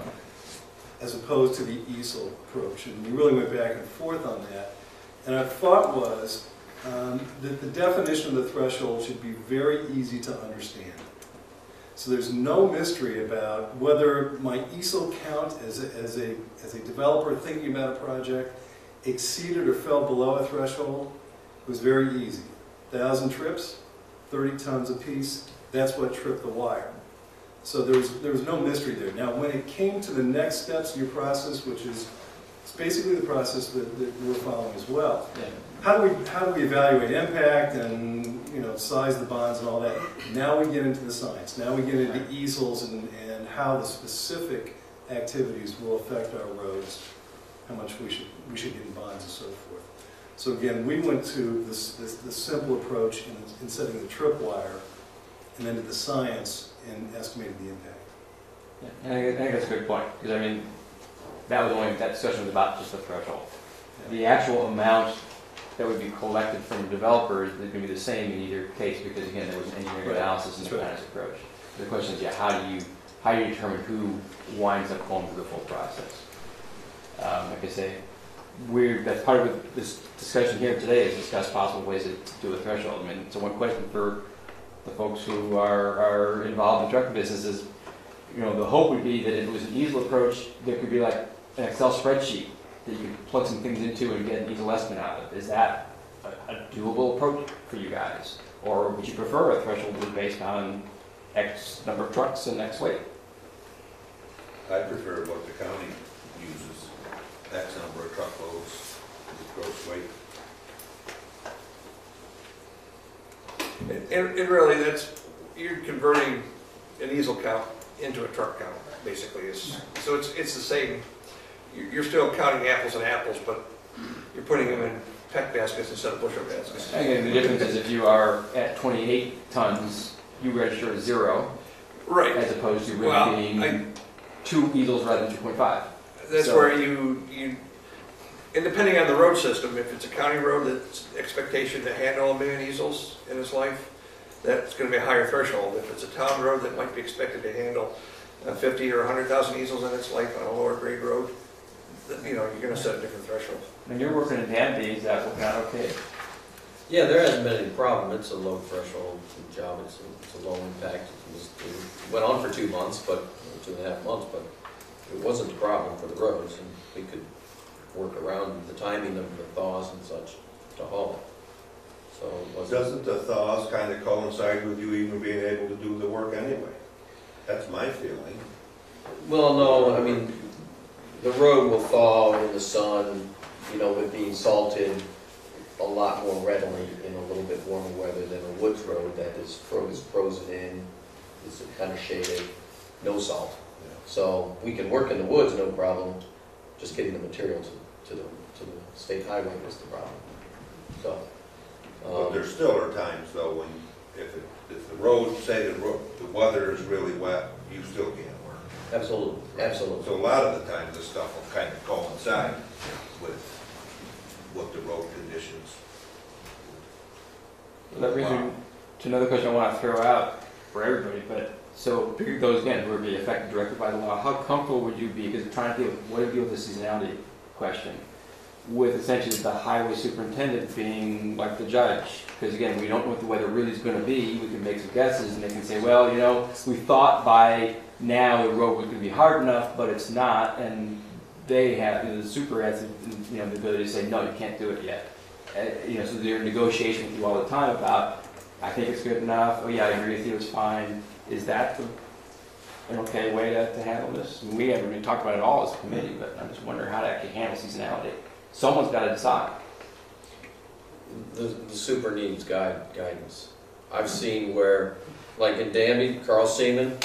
as opposed to the easel approach. And we really went back and forth on that. And our thought was that the definition of the threshold should be very easy to understand. So there's no mystery about whether my easel count as a developer thinking about a project exceeded or fell below a threshold. It was very easy. 1,000 trips, 30 tons apiece, that's what tripped the wire. So there was no mystery there. Now, when it came to the next steps in your process, which is it's basically the process that we're following as well. Yeah. How do we evaluate impact and size the bonds and all that? Now we get into the science. Now we get into easels and how the specific activities will affect our roads, how much we should get in bonds and so forth. So again, we went to the simple approach in setting the tripwire, and then to the science in estimating the impact. Yeah, and I think that's a good point, because I mean, that discussion was about just the threshold. The actual amount that would be collected from developers is going to be the same in either case, because again, there was an engineering analysis in the finance approach. The question is, how do you determine who winds up going through the full process? Like I say, that's part of this discussion here today is discuss possible ways to do a threshold. I mean, so one question for the folks who are involved in the trucking business is, the hope would be that if it was an easel approach, there could be like an Excel spreadsheet that you could plug some things into and get an easel estimate out of. Is that a doable approach for you guys? Or would you prefer a threshold that was based on X number of trucks and X weight? I prefer what the county uses, X number of truckloads, the gross weight. And really, you're converting an easel count into a truck count, basically. So it's the same. You're still counting apples and apples, but you're putting them in peck baskets instead of bushel baskets. Again, the difference is if you are at 28 tons, you register as 0. Right. As opposed to really being 2 easels rather than 2.5. That's where you, and depending on the road system, if it's a county road that's expectation to handle 1 million easels in its life, that's going to be a higher threshold. If it's a town road that might be expected to handle 50 or 100,000 easels in its life on a lower grade road, you're going to set a different threshold. When you're working in Danby, is that working out okay? Yeah, there hasn't been any problem. It's a low threshold job. It's a low impact. It went on for 2 months, but 2.5 months, but it wasn't a problem for the roads, and we could work around the timing of the thaws and such to haul it. So it wasn't. Doesn't the thaws kind of coincide with you even being able to do the work anyway? That's my feeling. Well, no, I mean, the road will thaw in the sun, with being salted a lot more readily in a little bit warmer weather than a woods road that is frozen in, is kind of shaded, no salt. Yeah. So we can work in the woods, no problem. Just getting the material to the state highway is the problem. So. But there still are times though when if the road, say the weather is really wet, you still can't work. Absolutely, absolutely. So a lot of the times this stuff will kind of coincide with what the road conditions. That brings me to another question I want to throw out for everybody, but so those again who are being affected directly by the law, how comfortable would you be, because trying to deal with the seasonality question, with essentially the highway superintendent being like the judge? Because again, we don't know what the weather really is going to be. We can make some guesses and they can say, well, we thought by now the road was going to be hard enough, but it's not, and they have, the super has the ability to say, no, you can't do it yet. So they're in negotiation with you all the time about, I think it's good enough, oh yeah, I agree with you, it's fine. Is that an okay way to handle this? I mean, we haven't really talked about it all as a committee, but I'm just wondering how to actually handle seasonality. Someone's got to decide. The super needs guidance. I've seen where, like in Danby, Carl Seaman,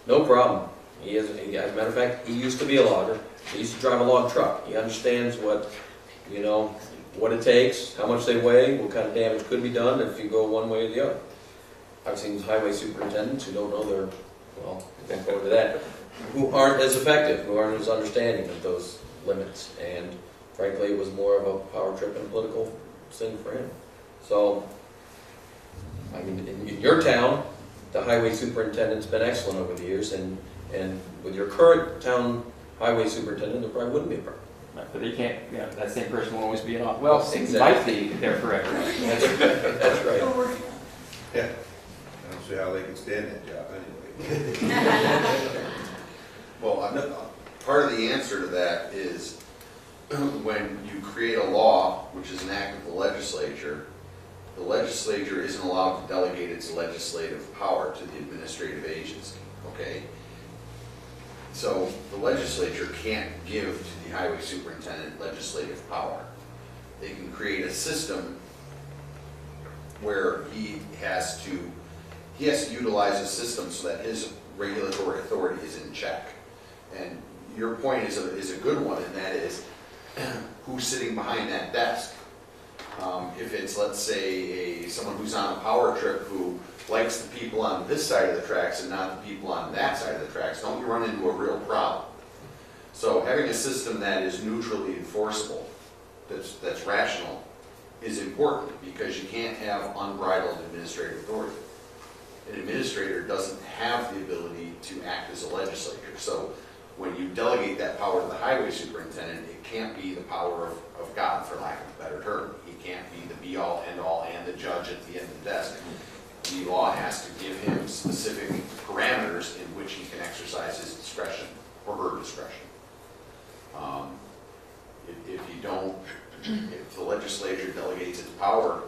no problem. As a matter of fact, he used to be a logger. He used to drive a log truck. He understands what it takes, how much they weigh, what kind of damage could be done if you go one way or the other. I've seen highway superintendents who don't know we won't go into that, who aren't as effective, who aren't as understanding of those limits. And frankly, it was more of a power trip and political thing for him. So, I mean, in your town, the highway superintendent's been excellent over the years, and with your current town highway superintendent, there probably wouldn't be a problem. But they can't, you know, that same person will always be in office. Well, Exactly. might be there forever. That's right. Yeah. I don't see how they can stand that job anyway. Well, part of the answer to that is when you create a law, which is an act of the legislature isn't allowed to delegate its legislative power to the administrative agency, okay? So the legislature can't give to the highway superintendent legislative power. They can create a system where he has to utilize a system so that his regulatory authority is in check. And your point is a good one, and that is who's sitting behind that desk. If it's, let's say, someone who's on a power trip who likes the people on this side of the tracks and not the people on that side of the tracks, don't you run into a real problem? So having a system that is neutrally enforceable, that's rational, is important, because you can't have unbridled administrative authority. An administrator doesn't have the ability to act as a legislator. So when you delegate that power to the highway superintendent, it can't be the power of God, for lack of a better term. He can't be the be-all, end-all, and the judge at the end of the desk. The law has to give him specific parameters in which he can exercise his discretion, or her discretion. If the legislature delegates its power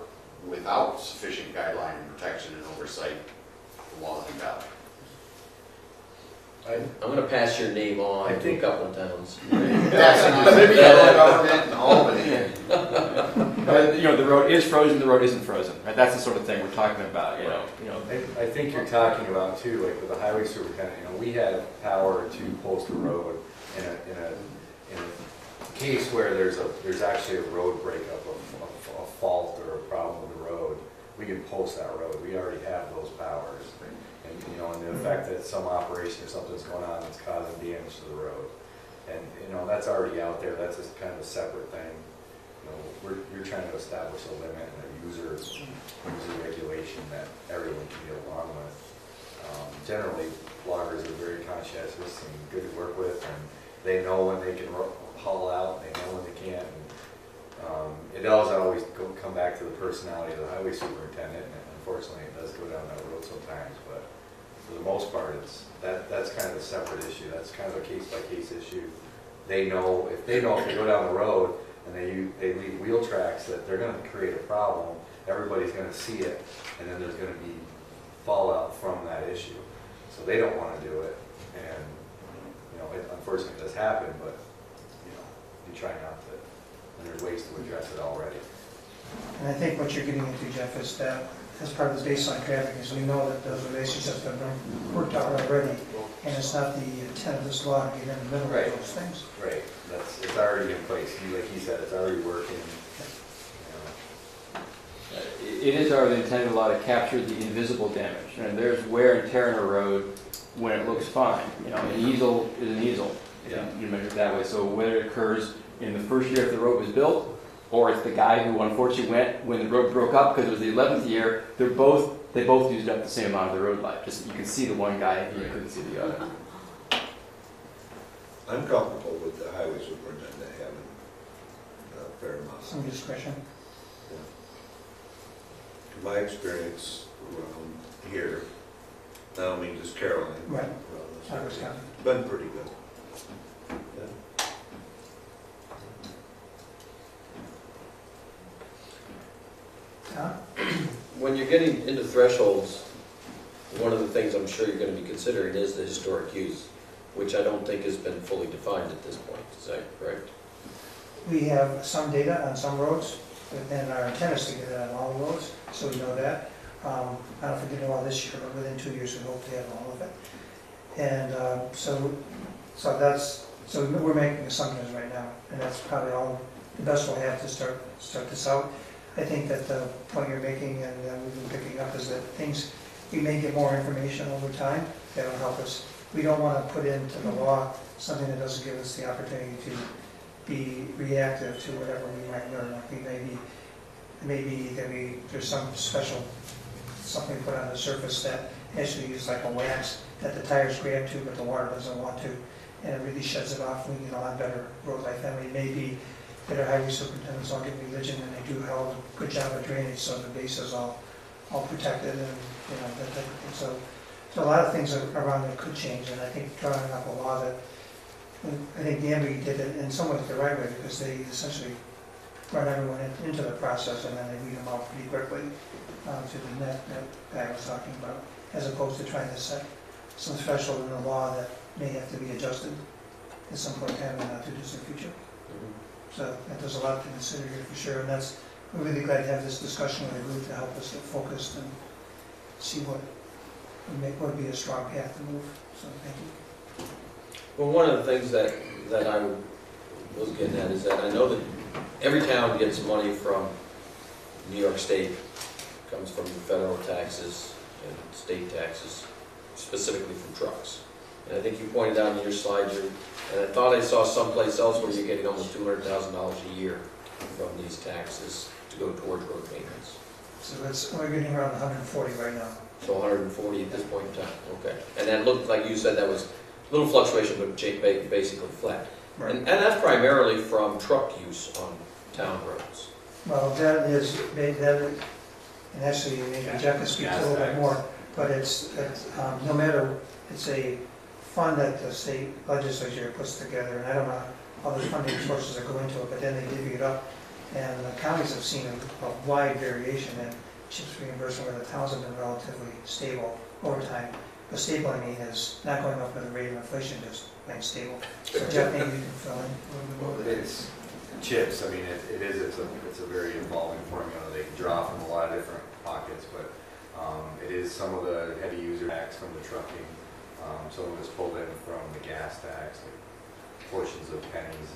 without sufficient guideline and protection and oversight, the law is invalid. I'm gonna pass your name on to a couple of towns. That's maybe government in Albany. But, you know, the road is frozen, the road isn't frozen, right? That's the sort of thing we're talking about, you know. I think you're talking about too, like with the highway superintendent, you know, we have power to post a road in a case where there's actually a road breakup, a fault or a problem with the road. We can post that road. We already have those powers. And, you know, and the effect that some operation or something's going on that's causing damage to the road. And, you know, that's already out there. That's just kind of a separate thing. You know, you're trying to establish a limit and a user regulation that everyone can get along with. Generally, loggers are very conscientious and good to work with, and they know when they can haul out, they know when they can't. And, it does always come back to the personality of the highway superintendent, and unfortunately it does go down that road sometimes, but for the most part, that's kind of a separate issue. That's kind of a case-by-case issue. They know if they go down the road and they leave wheel tracks, that they're going to create a problem. Everybody's going to see it, and then there's going to be fallout from that issue. So they don't want to do it, and you know, it unfortunately does happen. But you know, you try not to, and there's ways to address it already. And I think what you're getting into, Jeff, is that as part of the baseline traffic, is we know that those relationships have been worked out already, and it's not the intent of this law to get in the middle of those things. Right. It's already in place. Like he said, it's already working. It is already intended a law to capture the invisible damage. And there's wear and tear in a road when it looks fine. You know, an easel is an easel. Yeah. You measure it that way. So whether it occurs in the first year if the road was built, or it's the guy who unfortunately went when the road broke up because it was the 11th year, they both used up the same amount of the road life. Just you can see the one guy, you couldn't see the other. I'm comfortable with the highway superintendent having a fair amount. Some discretion. In my experience around here, I don't mean just Caroline. Right. around this Douglas area, County. been pretty good. When you're getting into thresholds, one of the things I'm sure you're going to be considering is the historic use, which I don't think has been fully defined at this point. Is that correct? We have some data on some roads, and our intent is to get it on all roads, so we know that. I don't know if we can do all this year, but within 2 years we hope to have all of it. And so we're making assumptions right now, and that's probably all the best we'll have to start this out. I think that the point you're making, and we've been picking up, is that we may get more information over time that'll help us. We don't want to put into the law something that doesn't give us the opportunity to be reactive to whatever we might learn. Maybe that there's some special something put on the surface that actually use like a wax that the tires grab to, but the water doesn't want to, and it really shuts it off. We get a lot better road life. I mean, maybe that our highway superintendents all get religion, and they do a hell of a good job of drainage, so the base is all protected, and, you know, that type of thing. So a lot of things around it could change, and I think drawing up a law that, I think Danby did it in some ways the right way, because they essentially run everyone into the process, and then they weed them out pretty quickly to the net that guy was talking about, as opposed to trying to set some threshold in the law that may have to be adjusted at some point in time in the not too distant future. So there's a lot to consider here for sure, and we're really glad to have this discussion with the group to help us get focused and see what would be a strong path to move. So thank you. Well, one of the things that I was getting at is that I know that every town gets money from New York State, comes from federal taxes and state taxes, specifically from trucks. And I think you pointed out in your slide, and I thought I saw someplace else where you're getting almost $200,000 a year from these taxes to go towards road maintenance. So we're getting around 140 right now. So 140 at this point in time, okay. And that looked like you said that was a little fluctuation, but basically flat. Right. And that's primarily from truck use on town roads. Well, that is, and actually, maybe Jeff can speak a little bit more, but it's no matter, it's a fund that the state legislature puts together, and I don't know all the funding sources that go into it, but then they divvy it up, and the counties have seen a wide variation in CHIPS reimbursement, where the towns have been relatively stable over time. But stable, I mean, is not going up with the rate of inflation, just being stable. So Jeff, maybe you can fill in a little bit more. It's chips, I mean, it's a very evolving formula. They draw from a lot of different pockets, but it is some of the heavy user tax from the trucking. Some of it's pulled in from the gas tax, like portions of pennies,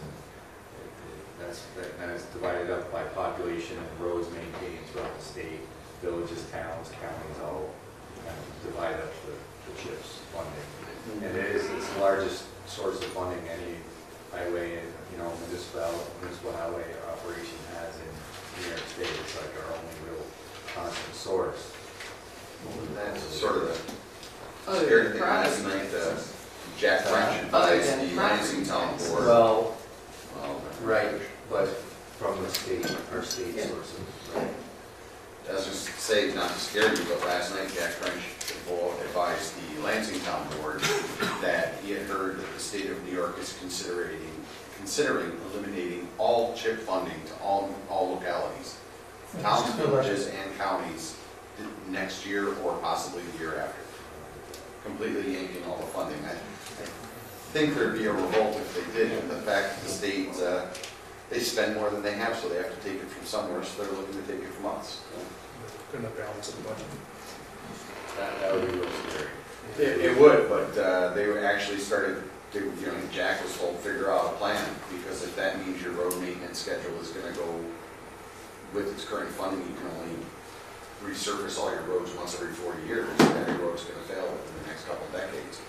and then it's divided up by population and roads maintained throughout the state, villages, towns, counties, all kind of divide up the CHIPS funding. And it's the largest source of funding any highway and, municipal highway operation has in New York State. It's like our only real constant source. And that's sort of the scary thing last night, Jack French advised the Lansing Town Board. Well, right, but from the state, our state sources, right? I was just saying, not to scare you, but last night Jack French advised the Lansing Town Board that he had heard that the state of New York is considering eliminating all CHIP funding to all localities, towns, villages, and counties next year or possibly the year after. Completely yanking all the funding. I think there'd be a revolt if they did, and the fact that the state, they spend more than they have, so they have to take it from somewhere, so they're looking to take it from us. Couldn't have balanced the budget. That would be really scary. It would, but they were actually started, Jack was told, figure out a plan, because if that means your road maintenance schedule is gonna go, with its current funding, you can only resurface all your roads once every 40 years, and every road's gonna fail within the next couple decades.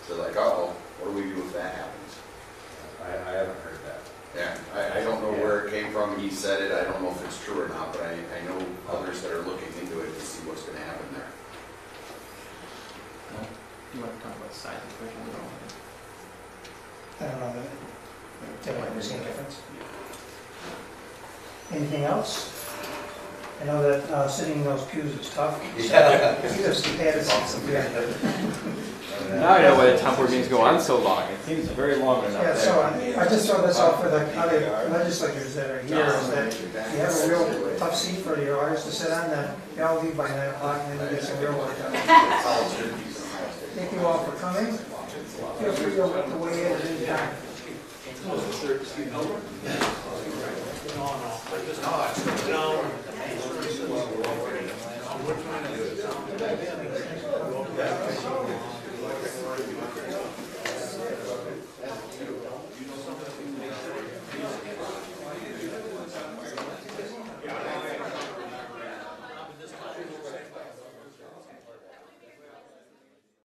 So like, uh-oh, what do we do if that happens? I haven't heard that. Yeah, I don't know where it came from, he said it, I don't know if it's true or not, but I know others that are looking into it to see what's gonna happen there. You want to talk about the size of the question? I don't know, that might be a difference. Anything else? I know that sitting in those pews is tough. Yeah. You just had it some Now I know why the town board meetings go on so long. It seems very long enough. Yeah, so I just throw this out for the county legislators that are here, is that you have a real tough seat for your lawyers to sit on, then you all leave by 9 o'clock and then you get some real work done. Thank you all for coming. Feel free to weigh in at any time. No.